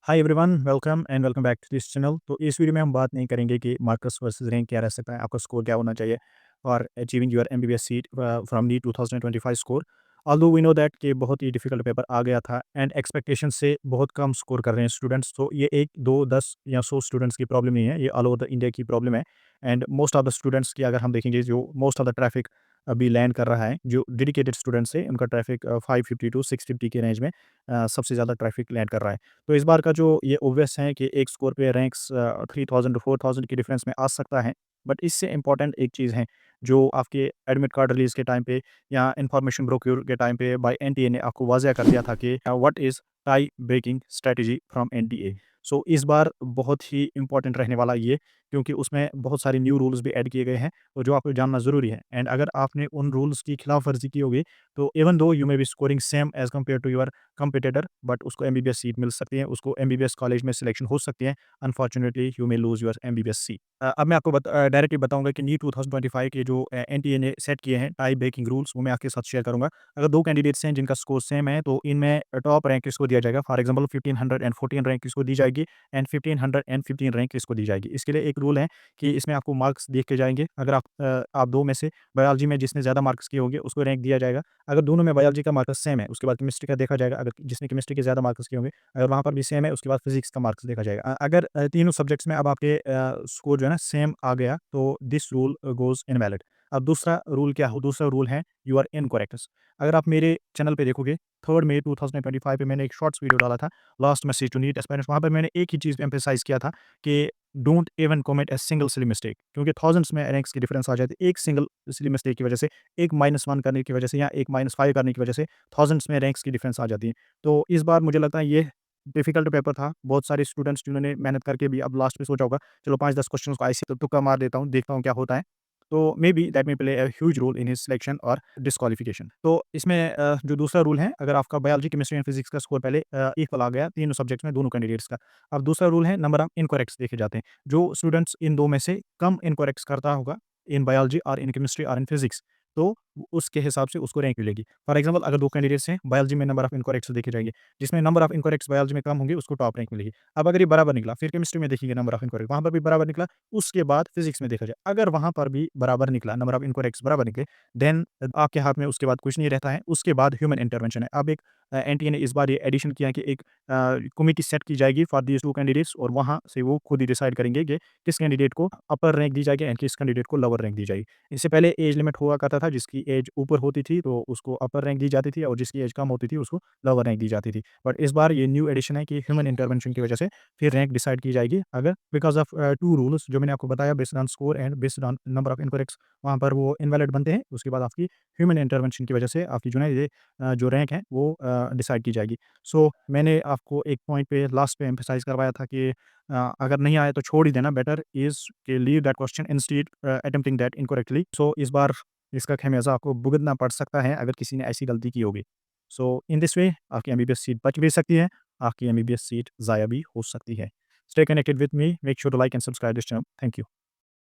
Hi everyone, welcome back to this channel. तो इस video में हम बात नहीं करेंगे कि मार्कस वर्सेस रैंक क्या रह सकता है, आपका स्कोर क्या होना चाहिए for achieving your MBBS seat from NEET 2025 score. Although we know that कि बहुत ही डिफिकल्ट पेपर आ गया था एंड एक्सपेक्टेशन से बहुत कम स्कोर कर रहे हैं स्टूडेंट्स। तो ये 1, 2, 10 या 100 स्टूडेंट्स की प्रॉब्लम नहीं है, ये ऑल ओवर द इंडिया की प्रॉब्लम है। And most of the students की अगर हम देखेंगे, जो मोस्ट ऑफ द ट्रैफिक अभी लैंड कर रहा है, जो डेडिकेटेड स्टूडेंट्स है उनका ट्रैफिक 550 टू 650 के रेंज में सबसे ज़्यादा ट्रैफिक लैंड कर रहा है। तो इस बार का जो ये ऑब्वियस है कि एक स्कोर पे रैंक्स 3000 टू 4000 के डिफरेंस में आ सकता है। बट इससे इम्पोर्टेंट एक चीज़ है, जो आपके एडमिट कार्ड रिलीज़ के टाइम पे या इन्फॉर्मेशन ब्रोक्योर के टाइम पे बाय एनटीए ने आपको वाज़िया कर दिया था कि what is tie breaking strategy from NTA. So इस बार बहुत ही इम्पोर्टेंट रहने वाला ये, क्योंकि उसमें बहुत सारे न्यू रूल्स भी ऐड किए गए हैं और जो आपको जानना ज़रूरी है। एंड अगर आपने उन रूल्स की खिलाफ-वर्ज़ी की होगी, तो even though you may be scoring same as compare to your competitor, but उसको एमबीबीएस सीट मिल सकती है, उसको एमबीबीएस कॉलेज में सिलेक्शन हो सकती है। Unfortunately you may lose your MBBS seat. अब मैं आपको डायरेक्टली बताऊँगा कि नीट 2025 के जो एनटीए ने सेट किए हैं टाई ब्रेकिंग रूल्स, वो मैं आपके साथ शेयर करूँगा। अगर 2 कैंडिडेट्स हैं जिनका स्कोर सेम है, तो इनमें टॉप रैंक किसको दिया जाएगा? फॉर एग्ज़ाम्पल 1514 रैंक किसको दी जाएगी एंड 1515 रैंक किसको दी जाएगी? इसके लिए एक रूल है कि इसमें आपको मार्क्स देख के जाएँगे। अगर आप 2 में से बायोलॉजी में जिसने ज़्यादा मार्क्स किए होंगे, उसको रैंक दिया जाएगा। अगर दोनों में बायोलॉजी का मार्क्स सेम है, उसके बाद केमिस्ट्री का देखा जाएगा, अगर जिसने केमिस्ट्री के ज़्यादा मार्क्स किए होंगे, अगर वहाँ पर भी सेम है, उसके बाद फिज़िक्स का मार्क्स देखा जाएगा। अगर तीनों सब्जेक्ट्स में अब आपके स्कोर जो है ना सेम आ गया, तो दिस रूल गोज़ इनवैलिड। अब दूसरा रूल क्या हो? दूसरा रूल है यू आर इनकरेक्ट। अगर आप मेरे चैनल पे देखोगे, 3 मई 2025 पे मैंने एक शॉर्ट्स वीडियो डाला था, last message to NEET aspirants. वहाँ पे मैंने एक ही चीज़ एम्फसाइज़ किया था कि don't even commit a single silly mistake, क्योंकि थाउज़ेंड्स में रैंक्स की डिफरेंस आ जाती है। एक सिंगल सिली मिस्टेक की वजह से, एक -1 करने की वजह से या एक -5 करने की वजह से थाउज़ेंड्स में रैंक्स की डिफरेंस आ जाती है। तो इस बार मुझे लगता है ये डिफ़िकल्ट पेपर था। बहुत सारे स्टूडेंट्स जिन्होंने मेहनत करके भी अब लास्ट में सोचा होगा, चलो 5-10 क्वेश्चन्स को ऐसे तो तुक्का मार देता हूँ, देखता हूँ क्या होता है। तो maybe that may play a huge role in his selection और डिस्क्वालिफिकेशन। तो इसमें जो दूसरा रूल है, अगर आपका बायोलॉजी, केमिस्ट्री एंड फिज़िक्स का स्कोर पहले इक्वल आ गया तीनों सब्जेक्ट्स में, दोनों कैंडिडेट्स का। अब दूसरा रूल है, नंबर ऑफ इनकरेक्ट्स देखे जाते हैं। जो स्टूडेंट्स इन 2 में से कम इनकरेक्ट्स करता होगा, इन बायोलॉजी और इन केमिस्ट्री और इन फिज़िक्स, तो उसके हिसाब से उसको रैंक मिलेगी। फॉर एग्ज़ाम्पल अगर 2 कैंडिडेट्स हैं, बायोलॉजी में नंबर ऑफ इनकरेक्ट्स देखे जाएँगे, जिसमें नंबर ऑफ इनकरेक्ट्स बायोलॉजी में कम होंगे, उसको टॉप रैंक मिलेगी। अब अगर ये बराबर निकला, फिर केमिस्ट्री में देखेंगे नंबर ऑफ इनकरेक्ट, वहाँ पर भी बराबर निकला, उसके बाद फिज़िक्स में देखा जाए, अगर वहाँ पर भी बराबर निकला, नंबर ऑफ इनकरेक्ट्स बराबर निकले, देन आपके हाथ में उसके बाद कुछ नहीं रहता है, उसके बाद ह्यूमन इंटरवेंशन है। अब एक एनटीए ने इस बार ये एडिशन किया है कि एक कमिटी सेट की जाएगी फॉर दीज़ 2 कैंडिडेट्स, और वहाँ से वो खुद ही डिसाइड करेंगे कि किस कैंडिडेट को अपर रैंक दी जाएगी एंड किस कैंडिडेट को लोअर रैंक दी जाएगी। इससे पहले एज लिमिट हुआ करता था, जिसकी एज ऊपर होती थी तो उसको अपर रैंक दी जाती थी और जिसकी एज कम होती थी उसको लोअर रैंक दी जाती थी। बट इस बार ये न्यू एडिशन है कि ह्यूमन इंटरवेंशन की वजह से फिर रैंक डिसाइड की जाएगी, अगर बिकॉज़ ऑफ 2 रूल्स जो मैंने आपको बताया, based on score and based on number of incorrects, वहाँ पर वो इनवैलिड बनते हैं। उसके बाद आपकी ह्यूमन इंटरवेंशन की वजह से आपकी जो है ये जो रैंक है वो डिसाइड की जाएगी। सो मैंने आपको एक पॉइंट पे लास्ट पे एम्फसाइज़ करवाया था कि अगर नहीं आया तो छोड़ ही देना, बेटर इज़ कि leave that question instead attempting that incorrectly. So इस बार इसका ख़मियाज़ा आपको भुगतना पड़ सकता है अगर किसी ने ऐसी गलती की होगी। सो इन दिस वे आपकी एमबीबीएस सीट बच भी सकती है, आपकी एमबीबीएस सीट ज़ाया भी हो सकती है। Stay connected with me, make sure to like and subscribe this channel. Thank you.